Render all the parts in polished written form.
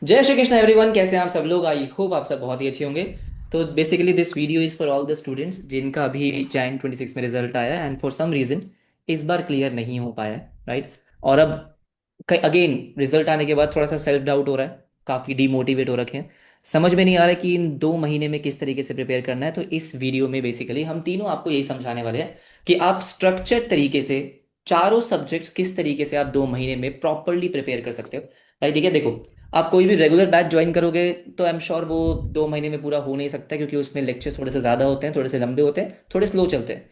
जय श्री कृष्ण एवरीवन, कैसे हैं आप सब लोग। आई होप आप सब बहुत ही अच्छे होंगे। तो basically this video is for all the students जिनका अभी जैन 26 में रिजल्ट आया है एंड फॉर सम रीज़न इस बार क्लियर नहीं हो पाया है, राइट। और अब अगेन रिजल्ट आने के बाद थोड़ा सा सेल्फ डाउट हो रहा है, काफ़ी डीमोटिवेट हो रखे हैं। समझ में नहीं आ रहा है कि इन 2 महीने में किस तरीके से प्रिपेयर करना है। तो इस वीडियो में बेसिकली हम तीनों आपको यही समझाने वाले हैं कि आप स्ट्रक्चर्ड तरीके से चारों सब्जेक्ट्स किस तरीके से आप 2 महीने में प्रॉपरली प्रिपेयर कर सकते हो, राइट। ठीक है, देखो, आप कोई भी रेगुलर बैच ज्वाइन करोगे तो आई एम श्योर वो 2 महीने में पूरा हो नहीं सकता, क्योंकि उसमें लेक्चर्स थोड़े से ज़्यादा होते हैं, थोड़े से लंबे होते हैं, थोड़े स्लो चलते हैं।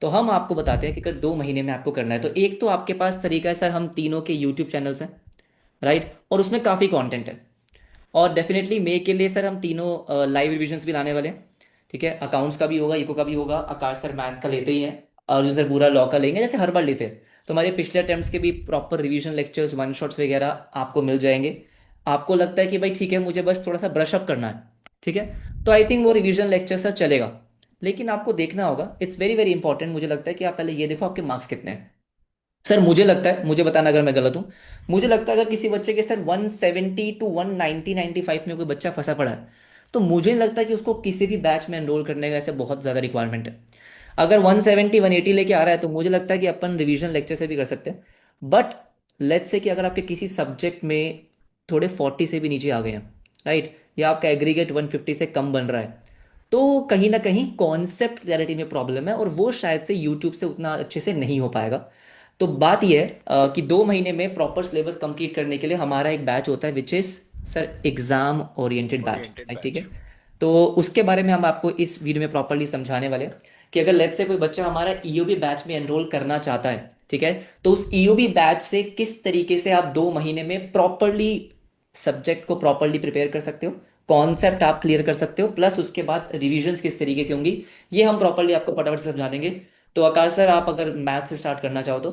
तो हम आपको बताते हैं कि अगर 2 महीने में आपको करना है तो एक तो आपके पास तरीका है, सर हम तीनों के यूट्यूब चैनल्स हैं, राइट, और उसमें काफ़ी कंटेंट है। और डेफिनेटली मे के लिए सर हम तीनों लाइव रिविजन्स भी लाने वाले हैं। ठीक है, अकाउंट्स का भी होगा, इको का भी होगा, आकाश सर मैथ्स का लेते ही हैं, अर्जुन सर पूरा लॉ का लेंगे जैसे हर बार लेते हैं। तो हमारे पिछले अटेम्प्ट्स के भी proper revision lectures, one shots वगैरह आपको मिल जाएंगे। आपको लगता है कि भाई ठीक है मुझे बस थोड़ा सा ब्रश अप करना है, ठीक है, तो आई थिंक वो रिवीजन लेक्चर सर चलेगा। लेकिन आपको देखना होगा, इट्स वेरी वेरी इंपॉर्टेंट, मुझे लगता है कि आप पहले ये देखो आपके मार्क्स कितने हैं। सर मुझे लगता है, मुझे बताना अगर मैं गलत हूं, मुझे लगता है अगर किसी बच्चे के सर 170 टू 190-95 में कोई बच्चा फंसा पड़ा है तो मुझे नहीं लगता कि उसको किसी भी बैच में एनरोल करने का ऐसे बहुत ज़्यादा रिक्वायरमेंट है। अगर 170 180 लेके आ रहा है तो मुझे लगता है कि अपन रिवीजन लेक्चर से भी कर सकते हैं। बट लेट्स से कि अगर आपके किसी सब्जेक्ट में थोड़े 40 से भी नीचे आ गए हैं, राइट, या आपका एग्रीगेट 150 से कम बन रहा है, तो कहीं ना कहीं कॉन्सेप्ट क्लैरिटी में प्रॉब्लम है और वो शायद से यूट्यूब से उतना अच्छे से नहीं हो पाएगा। तो बात यह है कि 2 महीने में प्रॉपर सिलेबस कंप्लीट करने के लिए हमारा एक बैच होता है which is sir exam oriented batch, oriented right. ठीक है, बैच। तो उसके बारे में हम आपको इस वीडियो में प्रॉपरली समझाने वाले हैं कि अगर लेट्स से कोई बच्चा हमारा ईओबी बैच में एनरोल करना चाहता है, ठीक है, तो उस ईओबी बैच से किस तरीके से आप 2 महीने में प्रॉपरली सब्जेक्ट को प्रॉपरली प्रिपेयर कर सकते हो, कॉन्सेप्ट आप क्लियर कर सकते हो, प्लस उसके बाद रिविजन्स किस तरीके से होंगी, ये हम प्रॉपरली आपको फटाफट से समझा देंगे। तो आकाश सर आप अगर मैथ से स्टार्ट करना चाहो तो।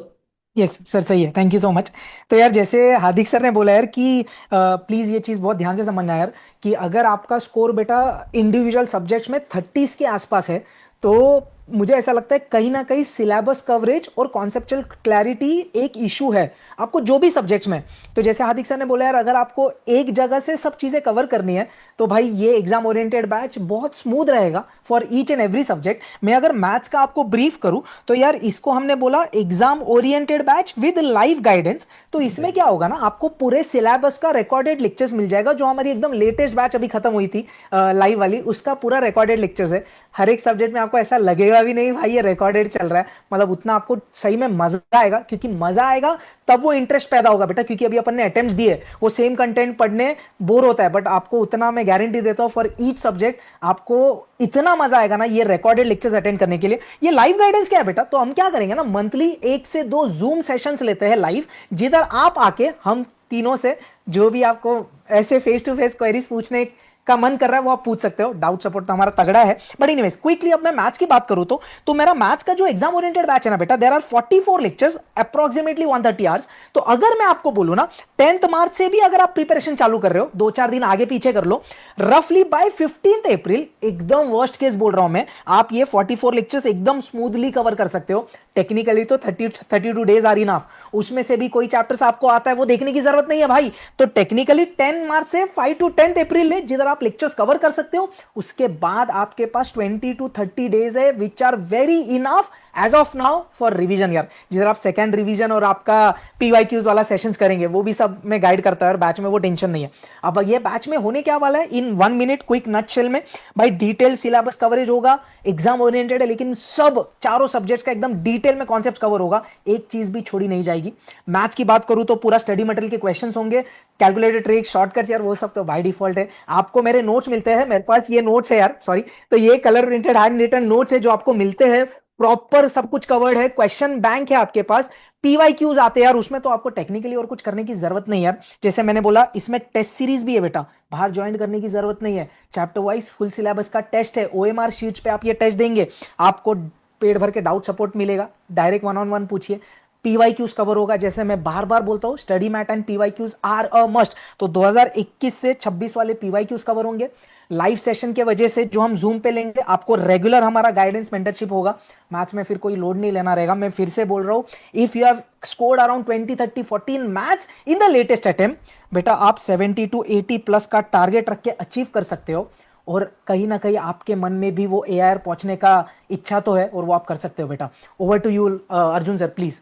यस सर, सही है। Thank you so much. तो यार, जैसे हार्दिक सर ने बोला यार कि प्लीज़ ये चीज़ बहुत ध्यान से समझना यार कि अगर आपका स्कोर बेटा इंडिविजुअल सब्जेक्ट्स में 30s के आसपास है तो मुझे ऐसा लगता है कहीं ना कहीं सिलेबस कवरेज और कॉन्सेप्चुअल क्लैरिटी एक इशू है आपको जो भी सब्जेक्ट्स में। तो जैसे हार्दिक सर ने बोला यार, अगर आपको एक जगह से सब चीज़ें कवर करनी है तो भाई ये एग्जाम ओरिएंटेड बैच बहुत स्मूथ रहेगा for each and every subject. मैं अगर मैथ्स का आपको ब्रीफ करूं तो यार इसको हमने बोला exam oriented batch with live guidance. तो इसमें क्या होगा ना, आपको पूरे सिलेबस का रिकॉर्डेड लेक्चर्स मिल जाएगा, जो हमारी एकदम लेटेस्ट बैच अभी खत्म हुई थी लाइव वाली, उसका पूरा रिकॉर्डेड लेक्चर्स है। हर एक सब्जेक्ट में आपको ऐसा लगेगा भी नहीं भाई ये रिकॉर्डेड चल रहा है, मतलब उतना आपको सही में मजा आएगा, क्योंकि मजा आएगा तब वो इंटरेस्ट पैदा होगा बेटा, क्योंकि अभी अपन ने अटेम्प्ट दिए, वो सेम कंटेंट पढ़ने बोर होता है, बट आपको उतना मैं गारंटी देता हूँ फॉर ईच सब्जेक्ट आपको इतना मजा आएगा ना ये रिकॉर्डेड लेक्चर्स अटेंड करने के लिए। ये लाइव गाइडेंस क्या है बेटा, तो हम क्या करेंगे ना, मंथली 1 से 2 जूम सेशंस लेते हैं लाइव, जिधर आप आके हम तीनों से जो भी आपको ऐसे फेस टू फेस क्वेरीज पूछने का मन कर रहा है वो आप पूछ सकते हो। डाउट सपोर्ट तो हमारा तगड़ा है। बट एनीवेज क्विकली अब मैं मैथ्स की बात करूं तो मेरा मैथ्स का जो एग्जाम ओरिएंटेड बैच है ना बेटा, there are 44 lectures approximately 130 hours. तो अगर मैं आपको बोलूं ना, 10th मार्च से भी अगर आप प्रिपरेशन चालू कर रहे हो, 2-4 दिन आगे पीछे कर लो, रफली बाय 15th अप्रैल, एकदम वर्स्ट केस बोल रहा हूं मैं, आप ये 44 लेक्चर्स एकदम स्मूथली कवर कर सकते हो। टेक्निकली तो 32 डेज आर इनफ, उसमें से भी कोई चैप्टर्स आपको आता है वो देखने की जरूरत नहीं है भाई। तो टेक्निकली 10 मार्च से 5 to 10th अप्रैल ले जिधर आप लेक्चर्स कवर कर सकते हो। उसके बाद आपके पास 20 to 30 डेज है which are very enough as of now for revision यार, जिधर आप सेकंड रिवीजन और आपका पीवाईक्यूज वाला सेशंस करेंगे, वो भी सब मैं गाइड करता है और बैच में वो टेंशन नहीं है। अब ये बैच में होने क्या वाला है इन 1 मिनट क्विक नटशेल में, भाई डिटेल सिलेबस कवरेज होगा, एग्जाम ओरिएंटेड है लेकिन सब चारों सब्जेक्ट्स का एकदम डिटेल में कॉन्सेप्ट कवर होगा, एक चीज भी छोड़ी नहीं जाएगी। मैथ्स की बात करूं तो पूरा स्टडी मटेरियल के क्वेश्चंस होंगे, कैलकुलेटर ट्रिक शॉर्टकट्स यार वो सब तो बाय डिफॉल्ट है। आपको मेरे नोट्स मिलते हैं, मेरे पास ये नोट्स है यार, सॉरी, तो ये colour printed handwritten notes है जो आपको मिलते हैं, प्रॉपर सब कुछ कवर्ड है, क्वेश्चन बैंक है आपके पास, पीवाईक्यूज आते हैं यार, उसमें तो आपको टेक्निकली और कुछ करने की जरूरत नहीं यार। जैसे मैंने बोला इसमें टेस्ट सीरीज भी है बेटा, बाहर ज्वाइन करने की जरूरत नहीं है, चैप्टर वाइज फुल सिलेबस का टेस्ट है, ओएमआर शीट्स पे आप ये टेस्ट देंगे, आपको पेड़ भर के डाउट सपोर्ट मिलेगा, डायरेक्ट वन ऑन वन पूछिए, पीवाईक्यूज कवर होगा। जैसे मैं बार बार बोलता हूं, study mat and PYQs are a must, तो 2021 से 26 वाले पीवाईक्यूज कवर होंगे। लाइव सेशन के वजह से जो हम जूम पे लेंगे, आपको रेगुलर हमारा गाइडेंस मेंटरशिप होगा, मैथ्स में फिर कोई लोड नहीं लेना रहेगा। मैं फिर से बोल रहा हूं, if you have scored around 20 30 14 maths in the latest attempt, बेटा आप 70 to 80 प्लस का टारगेट रख के अचीव कर सकते हो, और कहीं ना कहीं आपके मन में भी वो एआईआर पहुंचने का इच्छा तो है, और वो आप कर सकते हो बेटा। Over to you Arjun sir please.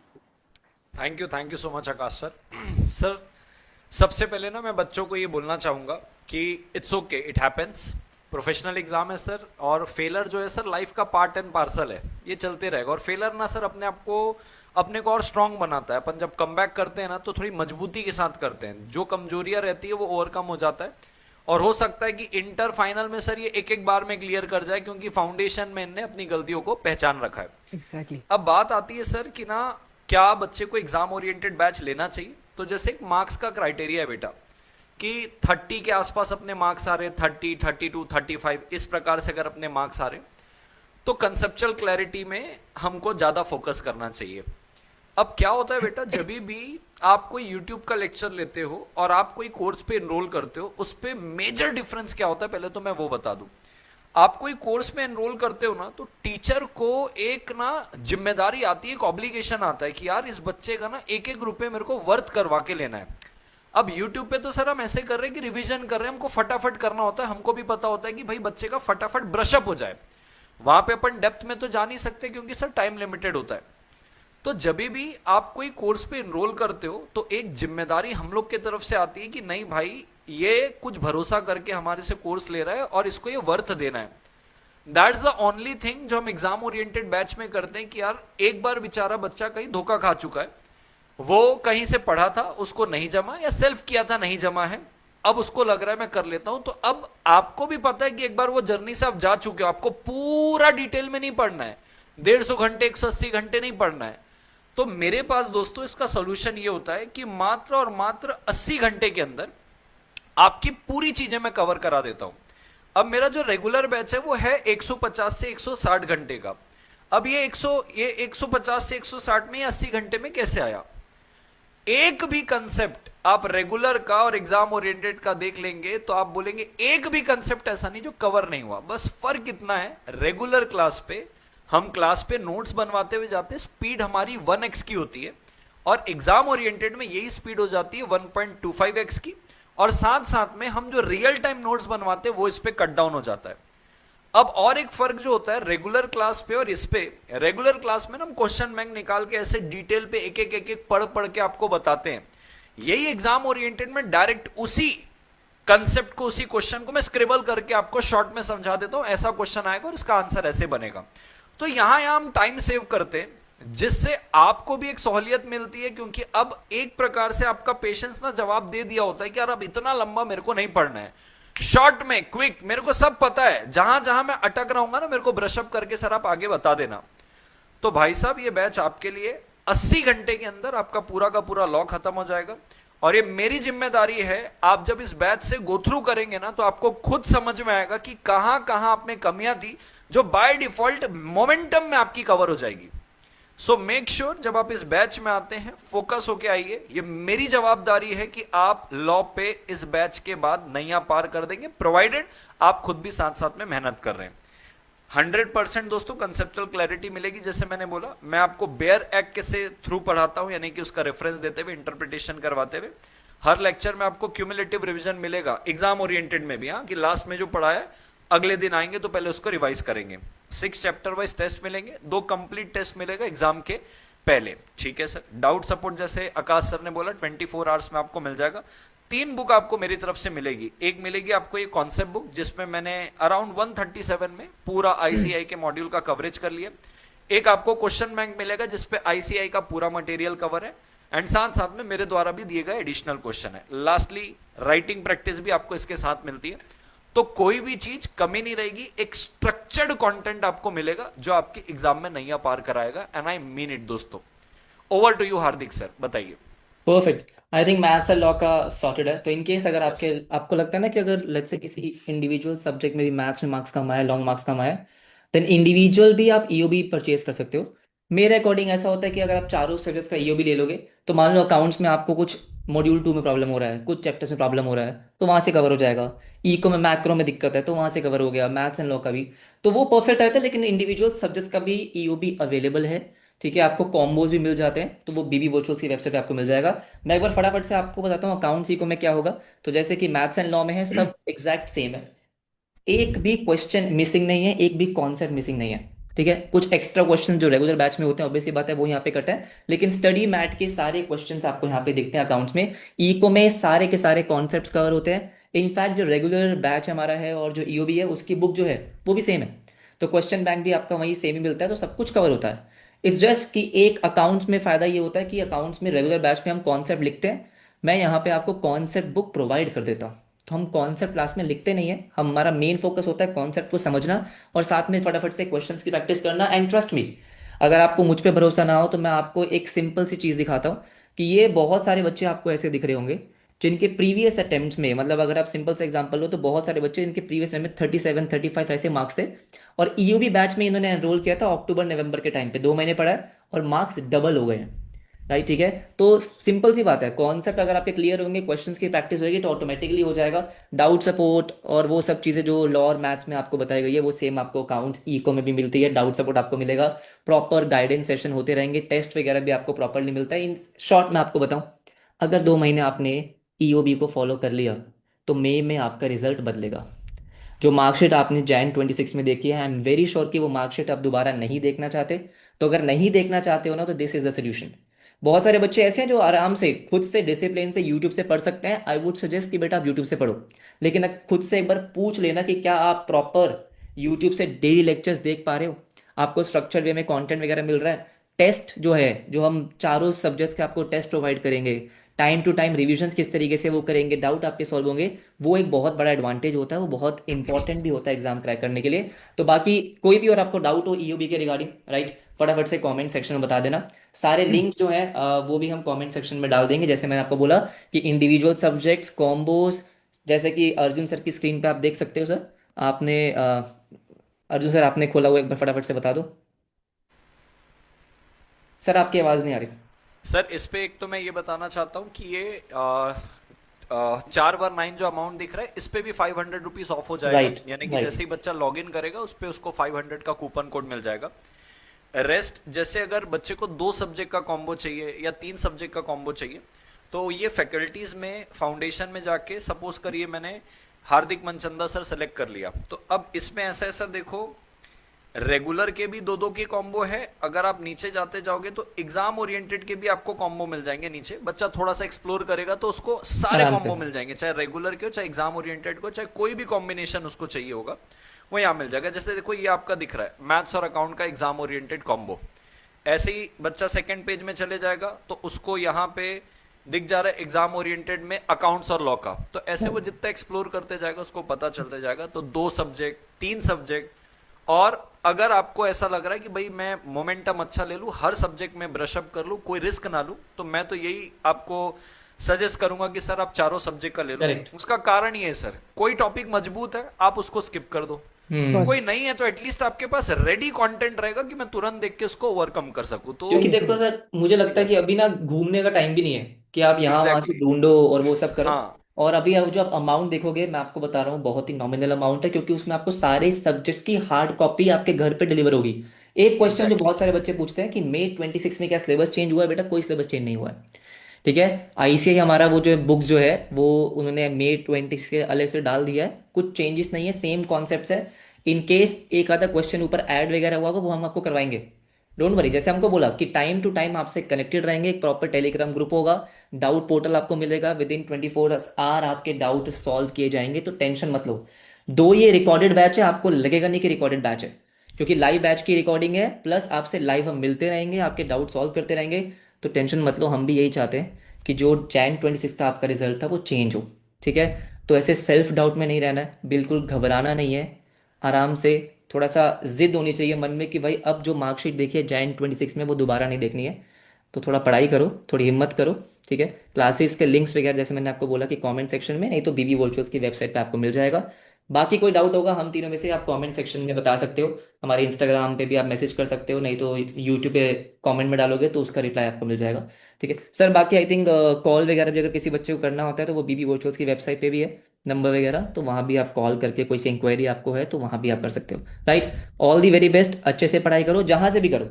Thank you so much Akash sir. Sir, सबसे पहले ना मैं बच्चों को ये बोलना चाहूँगा कि it's okay, it happens. Professional exam है सर, और फेलर जो है सर लाइफ का पार्ट एंड पार्सल है, ये चलते रहेगा। और फेलर ना सर अपने को और स्ट्रांग बनाता है। अपन जब कम बैक करते हैं ना तो थोड़ी मजबूती के साथ करते हैं, जो कमजोरियां रहती है वो ओवरकम हो जाता है। और हो सकता है कि इंटर फाइनल में सर ये एक एक बार में क्लियर कर जाए, क्योंकि फाउंडेशन में इनने अपनी गलतियों को पहचान रखा है। एग्जैक्टली। अब बात आती है सर कि ना, क्या बच्चे को एग्जाम ओरिएंटेड बैच लेना चाहिए? तो जैसे एक मार्क्स का क्राइटेरिया है बेटा, कि 30 के आसपास अपने मार्क्स आ रहे, 30, 32, 35, इस प्रकार से अगर अपने मार्क्स आ रहे, तो कंसेप्चुअल क्लैरिटी में हमको ज्यादा फोकस करना चाहिए। अब क्या होता है बेटा, जब भी आप कोई यूट्यूब का लेक्चर लेते हो और आप कोई कोर्स पे एनरोल करते हो, उस पे मेजर डिफरेंस क्या होता है पहले तो मैं वो बता दूं। आप कोई कोर्स में एनरोल करते हो ना, तो टीचर को एक ना जिम्मेदारी आती है, एक ऑब्लिगेशन आता है कि यार इस बच्चे का ना एक एक रुपए मेरे को वर्थ करवा के लेना है। अब यूट्यूब पे तो सर हम ऐसे कर रहे हैं कि रिवीजन कर रहे हैं, हमको फटाफट करना होता है, हमको भी पता होता है कि भाई बच्चे का फटाफट ब्रशअप हो जाए। वहां पे अपन डेप्थ में तो जा नहीं सकते, क्योंकि सर टाइम लिमिटेड होता है। तो जब भी आप कोई कोर्स पे एनरोल करते हो, तो एक जिम्मेदारी हम लोग की तरफ से आती है कि नहीं भाई, ये कुछ भरोसा करके हमारे से कोर्स ले रहा है और इसको ये वर्थ देना है। दैट्स द ओनली थिंग जो हम एग्जाम ओरिएंटेड बैच में करते हैं, कि यार एक बार बेचारा बच्चा कहीं धोखा खा चुका है, वो कहीं से पढ़ा था, उसको नहीं जमा, या सेल्फ किया था नहीं जमा है, अब उसको लग रहा है मैं कर लेता हूं। तो अब आपको भी पता है कि एक बार वो जर्नी से आप जा चुके हो, आपको पूरा डिटेल में नहीं पढ़ना है, 150 घंटे 180 घंटे नहीं पढ़ना है। तो मेरे पास दोस्तों इसका सोल्यूशन ये होता है कि मात्र और मात्र 80 घंटे के अंदर आपकी पूरी चीजें मैं कवर करा देता हूं। अब मेरा जो रेगुलर बैच है वो है 150 से 160 घंटे का। अब ये 150 से 160 में 80 घंटे में कैसे आया? एक भी कंसेप्ट आप रेगुलर का और एग्जाम ओरिएंटेड का देख लेंगे तो आप बोलेंगे एक भी कंसेप्ट ऐसा नहीं जो कवर नहीं हुआ। बस फर्क इतना है, रेगुलर क्लास पे हम क्लास पे नोट्स बनवाते हुए जाते हैं, स्पीड हमारी 1x की होती है, और एग्जाम ओरिएंटेड में यही स्पीड हो जाती है 1.25x की। और साथ साथ में हम जो रियल टाइम नोट्स बनवाते हैं वो इस पे कट डाउन हो जाता है। अब और एक फर्क जो होता है रेगुलर क्लास पे और इस पे, रेगुलर क्लास में ना हम क्वेश्चन बैंक निकाल के ऐसे डिटेल पे एक एक पढ़ पढ़ के आपको बताते हैं। यही एग्जाम ओरिएंटेड में डायरेक्ट उसी कंसेप्ट को, उसी क्वेश्चन को मैं स्क्रिबल करके आपको शॉर्ट में समझा देता हूं, ऐसा क्वेश्चन आएगा और इसका आंसर ऐसे बनेगा। तो यहां हम टाइम सेव करते हैं, जिससे आपको भी एक सहूलियत मिलती है, क्योंकि अब एक प्रकार से आपका पेशेंस ना जवाब दे दिया होता है कि यार अब इतना लंबा मेरे को नहीं पढ़ना है, शॉर्ट में क्विक मेरे को सब पता है, जहां जहां मैं अटक रहूंगा ना मेरे को ब्रशअप करके सर आप आगे बता देना। तो भाई साहब ये बैच आपके लिए 80 घंटे के अंदर आपका पूरा का पूरा लॉ खत्म हो जाएगा। और ये मेरी जिम्मेदारी है, आप जब इस बैच से गो थ्रू करेंगे ना तो आपको खुद समझ में आएगा कि कहां कहां आप में कमियां थी, जो बाय डिफॉल्ट मोमेंटम में आपकी कवर हो जाएगी। सो मेक श्योर जब आप इस बैच में आते हैं फोकस होके आइए। ये मेरी जवाबदारी है कि आप लॉ पे इस बैच के बाद नैया पार कर देंगे, प्रोवाइडेड आप खुद भी साथ साथ में मेहनत कर रहे हैं। 100% दोस्तों कंसेप्चुअल क्लैरिटी मिलेगी। जैसे मैंने बोला, मैं आपको बेयर एक्ट के से थ्रू पढ़ाता हूं, यानी कि उसका रेफरेंस देते हुए, इंटरप्रिटेशन करवाते हुए। हर लेक्चर में आपको क्यूमुलेटिव रिवीजन मिलेगा, एग्जाम ओरिएंटेड में भी, हाँ, कि लास्ट में जो पढ़ाया अगले दिन आएंगे तो पहले उसको रिवाइज करेंगे। 6 चैप्टर वाइज टेस्ट मिलेंगे, 2 कंप्लीट टेस्ट मिलेगा एग्जाम के पहले। ठीक है सर। डाउट सपोर्ट जैसे आकाश सर ने बोला 24 आवर्स में आपको मिल जाएगा। 3 बुक आपको मेरी तरफ से मिलेगी। एक मिलेगी आपको ये कॉन्सेप्ट बुक, जिसमें मैंने अराउंड 137 में पूरा आईसीआई के मॉड्यूल का कवरेज कर लिया। एक आपको क्वेश्चन बैंक मिलेगा जिसपे आईसीआई का पूरा मटेरियल कवर है, एंड साथ साथ में मेरे द्वारा भी दिए गए एडिशनल क्वेश्चन है। लास्टली राइटिंग प्रैक्टिस भी आपको इसके साथ मिलती है। तो कोई भी चीज कमी नहीं रहेगी, एक स्ट्रक्चर्ड कंटेंट आपको मिलेगा जो आपके एग्जाम में नैया पार कराएगा, एंड आई मीन इट दोस्तों। Over to you Hardik sir, बताइए। Perfect. I think maths and law का सॉर्टेड है। तो इन केस अगर यस। आपको लगता है ना कि अगर लेट्स से किसी इंडिविजुअल सब्जेक्ट में भी मैथ्स में मार्क्स कम आए, लॉन्ग मार्क्स कम आए, देन इंडिविजुअल भी आप ईओबी परचेज कर सकते हो। मेरे अकॉर्डिंग ऐसा होता है कि अगर आप चारों सब्जेक्ट्स का ईओबी ले लोगे, तो मान लो अकाउंट्स में आपको कुछ मॉड्यूल 2 में प्रॉब्लम हो रहा है, कुछ चैप्टर्स में प्रॉब्लम हो रहा है, तो वहां से कवर हो जाएगा। इको में मैक्रो में दिक्कत है तो वहां से कवर हो गया, मैथ्स एंड लॉ का भी। तो वो परफेक्ट रहता है, लेकिन इंडिविजुअल सब्जेक्ट्स का भी ईओबी अवेलेबल है। ठीक है, आपको कॉम्बोज भी मिल जाते हैं, तो वो बीबी वर्चुअल्स की वेबसाइट पे आपको मिल जाएगा। मैं एक बार फटाफट से आपको बताता हूँ अकाउंट्स इको में क्या होगा। तो जैसे कि मैथ्स एंड लॉ में है, सब एग्जैक्ट सेम है, एक भी क्वेश्चन मिसिंग नहीं है, एक भी कॉन्सेप्ट मिसिंग नहीं है। ठीक है, कुछ एक्स्ट्रा क्वेश्चन जो रेगुलर बैच में होते हैं, ऑब्वियसली बात है, वो यहाँ पे कट है। लेकिन स्टडी मैट के सारे क्वेश्चंस आपको यहाँ पे दिखते हैं अकाउंट्स में। इको में सारे के सारे कॉन्सेप्ट्स कवर होते हैं। इनफैक्ट जो रेगुलर बैच हमारा है और जो ईओबी है, उसकी बुक जो है वो भी सेम है। तो क्वेश्चन बैंक भी आपका वहीं सेम ही मिलता है, तो सब कुछ कवर होता है। इट्स जस्ट कि एक अकाउंट्स में फायदा ये होता है कि अकाउंट्स में रेगुलर बैच में हम कॉन्सेप्ट लिखते हैं, मैं यहाँ पे आपको कॉन्सेप्ट बुक प्रोवाइड कर देता हूँ। तो हम कॉन्सेप्ट क्लास में लिखते नहीं है, हमारा मेन फोकस होता है कॉन्सेप्ट को समझना और साथ में फटाफट से क्वेश्चंस की प्रैक्टिस करना। एंड ट्रस्ट मी, अगर आपको मुझ पे भरोसा ना हो तो मैं आपको एक सिंपल सी चीज़ दिखाता हूँ कि ये बहुत सारे बच्चे आपको ऐसे दिख रहे होंगे जिनके प्रीवियस अटेम्प्ट्स में, मतलब अगर आप सिंपल से एग्जांपल लो, तो बहुत सारे बच्चे जिनके प्रीवियस में 37 35 ऐसे मार्क्स थे, और ईयूबी बैच में इन्होंने एनरोल किया था अक्टूबर नवंबर के टाइम पे, 2 महीने पढ़ा है और मार्क्स डबल हो गए हैं। राइट, ठीक है। तो सिंपल सी बात है, कॉन्सेप्ट अगर आपके क्लियर होंगे, क्वेश्चंस की प्रैक्टिस होगी, तो ऑटोमेटिकली हो जाएगा। डाउट सपोर्ट और वो सब चीज़ें जो लॉ और मैथ्स में आपको बताई गई है, वो सेम आपको अकाउंट्स इको में भी मिलती है। डाउट सपोर्ट आपको मिलेगा, प्रॉपर गाइडेंस सेशन होते रहेंगे, टेस्ट वगैरह भी आपको प्रॉपरली मिलता है। इन शॉर्ट में आपको बताऊं, अगर 2 महीने आपने ईओबी को फॉलो कर लिया, तो मई में आपका रिजल्ट बदलेगा। जो मार्कशीट आपने जैन 26 में देखी है, आई एम वेरी श्योर कि वो मार्कशीट आप दोबारा नहीं देखना चाहते। तो अगर नहीं देखना चाहते हो ना, तो दिस इज द सोल्यूशन। बहुत सारे बच्चे ऐसे हैं जो आराम से खुद से डिसिप्लिन से यूट्यूब से पढ़ सकते हैं, आई वुड सजेस्ट कि बेटा आप यूट्यूब से पढ़ो। लेकिन खुद से एक बार पूछ लेना कि क्या आप प्रॉपर यूट्यूब से डेली लेक्चर्स देख पा रहे हो, आपको स्ट्रक्चर वे में कंटेंट वगैरह मिल रहा है। टेस्ट जो है, जो हम चारों सब्जेक्ट्स के आपको टेस्ट प्रोवाइड करेंगे, टाइम टू टाइम रिविजन्स किस तरीके से वो करेंगे, डाउट आपके सॉल्व होंगे, वो एक बहुत बड़ा एडवांटेज होता है, वो बहुत इंपॉर्टेंट भी होता है एग्जाम क्रैक करने के लिए। तो बाकी कोई भी और आपको डाउट हो ईओबी के रिगार्डिंग, राइट, फटाफट से कमेंट सेक्शन में बता देना। सारे लिंक्स जो हैं वो भी हम कमेंट सेक्शन में डाल देंगे। जैसे मैंने आपको बोला कि इंडिविजुअल सब्जेक्ट्स कॉम्बोज, जैसे कि अर्जुन सर की स्क्रीन पे आप देख सकते हो सर। आपने अर्जुन सर आपने खोला हुआ, एक बार फटाफट से बता दो। सर आपकी आवाज़ नहीं आ रही। सर इस पे एक तो मैं ये बताना चाहता हूँ कि ये 4 बार 9 जो अमाउंट दिख रहा है, इस पे भी 500 रुपीज ऑफ हो जाएगा। राइट, यानी कि राइट। जैसे ही बच्चा लॉग इन करेगा, उस पे उसको 500 का कूपन कोड मिल जाएगा। रेस्ट, जैसे अगर बच्चे को 2 सब्जेक्ट का कॉम्बो चाहिए या 3 सब्जेक्ट का कॉम्बो चाहिए, तो ये फैकल्टीज में फाउंडेशन में जाके, सपोज करिए मैंने हार्दिक मनचंदा सर सेलेक्ट कर लिया, तो अब इसमें ऐसा है सर, देखो रेगुलर के भी 2 2 की कॉम्बो है। अगर आप नीचे जाते जाओगे तो एग्जाम ओरिएंटेड के भी आपको कॉम्बो मिल जाएंगे। नीचे बच्चा थोड़ा सा एक्सप्लोर करेगा तो उसको सारे आराम से। कॉम्बो मिल जाएंगे, चाहे रेगुलर के हो, चाहे एग्जाम ओरिएंटेड को, चाहे कोई भी कॉम्बिनेशन उसको चाहिए होगा, वो यहाँ मिल जाएगा। जैसे देखो ये आपका दिख रहा है मैथ्स और अकाउंट का एग्जाम ओरिएंटेड कॉम्बो। ऐसे ही बच्चा सेकंड पेज में चले जाएगा तो उसको यहाँ पे दिख जा रहा है एग्जाम ओरिएंटेड में अकाउंट्स और लॉ का। तो ऐसे वो जितना एक्सप्लोर करते जाएगा उसको पता चलते जाएगा। तो 2 सब्जेक्ट, 3 सब्जेक्ट, और अगर आपको ऐसा लग रहा है कि भाई मैं मोमेंटम अच्छा ले लूं, हर सब्जेक्ट में ब्रशअप कर लूं, कोई रिस्क ना लूं, तो मैं तो यही आपको सजेस्ट करूंगा कि सर आप चारों सब्जेक्ट का ले लो। करेक्ट। उसका कारण ये है सर, कोई टॉपिक मजबूत है आप उसको स्किप कर दो, कोई बस नहीं है तो एटलीस्ट आपके पास रेडी कंटेंट रहेगा कि मैं तुरंत देख के उसको ओवरकम कर सकूं। तो क्योंकि सही देखो सही। सर, मुझे लगता है कि यस, अभी ना घूमने का टाइम भी नहीं है कि आप यहाँ वहां से एग्जैक्टली, ढूंढो और वो सब करो। हाँ, और अभी आप जो आप अमाउंट देखोगे, मैं आपको बता रहा हूँ, बहुत ही नॉमिनल अमाउंट है, क्योंकि उसमें आपको सारे सब्जेक्ट्स की हार्ड कॉपी आपके घर पे डिलीवर होगी। एक क्वेश्चन जो एग्जैक्टली, बहुत सारे बच्चे पूछते हैं कि मई 26 में क्या सिलेबस चेंज हुआ है? बेटा कोई सिलेबस चेंज नहीं हुआ है। ठीक है, आईसीआई हमारा वो जो बुक्स जो है वो उन्होंने मई 26 के अलग से डाल दिया है, कुछ चेंजेस नहीं है, सेम कॉन्सेप्ट है। इन केस एक आधा क्वेश्चन ऊपर ऐड वगैरह हुआ होगा, वो हम आपको करवाएंगे। डोंट वरी, जैसे हमको बोला कि टाइम टू टाइम आपसे कनेक्टेड रहेंगे, एक प्रॉपर टेलीग्राम ग्रुप होगा, डाउट पोर्टल आपको मिलेगा, विद इन 24 आवर आपके डाउट सॉल्व किए जाएंगे, तो टेंशन मत लो। दो ये रिकॉर्डेड बैच है, आपको लगेगा नहीं कि रिकॉर्डेड बैच है, क्योंकि लाइव बैच की रिकॉर्डिंग है, प्लस आपसे लाइव हम मिलते रहेंगे, आपके डाउट सॉल्व करते रहेंगे। तो टेंशन मत लो, हम भी यही चाहते हैं कि जो जैन 26 का आपका रिजल्ट था वो चेंज हो। ठीक है, तो ऐसे सेल्फ डाउट में नहीं रहना है, बिल्कुल घबराना नहीं है। आराम से, थोड़ा सा जिद होनी चाहिए मन में कि भाई अब जो मार्कशीट देखी है जैन 26 में, वो दोबारा नहीं देखनी है। तो थोड़ा पढ़ाई करो, थोड़ी हिम्मत करो। ठीक है, क्लासेस के लिंक्स वगैरह जैसे मैंने आपको बोला कि कमेंट सेक्शन में, नहीं तो बीबी वर्चुअल्स की वेबसाइट पे आपको मिल जाएगा। बाकी कोई डाउट होगा हम तीनों में से, आप कमेंट सेक्शन में बता सकते हो, हमारे इंस्टाग्राम पे भी आप मैसेज कर सकते हो, नहीं तो यूट्यूब पे कमेंट में डालोगे तो उसका रिप्लाई आपको मिल जाएगा। ठीक है सर, बाकी आई थिंक कॉल वगैरह भी अगर किसी बच्चे को करना होता है तो वो बीबी वर्चुअल्स की वेबसाइट पे भी है नंबर वगैरह, तो वहाँ भी आप कॉल करके कोई सी इंक्वायरी आपको है तो वहाँ भी आप कर सकते हो। Right, all the very best, अच्छे से पढ़ाई करो जहाँ से भी करो।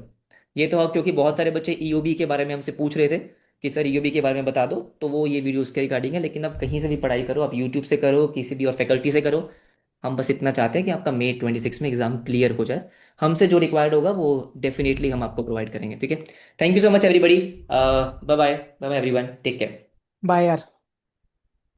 ये तो क्योंकि बहुत सारे बच्चे ईओबी के बारे में हमसे पूछ रहे थे कि सर ईओबी के बारे में बता दो, तो वो ये वीडियो उसके रिगार्डिंग है। लेकिन आप कहीं से भी पढ़ाई करो, आप यूट्यूब से करो, किसी भी और फैकल्टी से करो, हम बस इतना चाहते हैं कि आपका May 26 में एग्जाम क्लियर हो जाए। हमसे जो रिक्वायर्ड होगा वो डेफिनेटली हम आपको प्रोवाइड करेंगे, ठीक है। Thank you so much everybody. Bye bye, bye bye everyone, take care. Bye यार।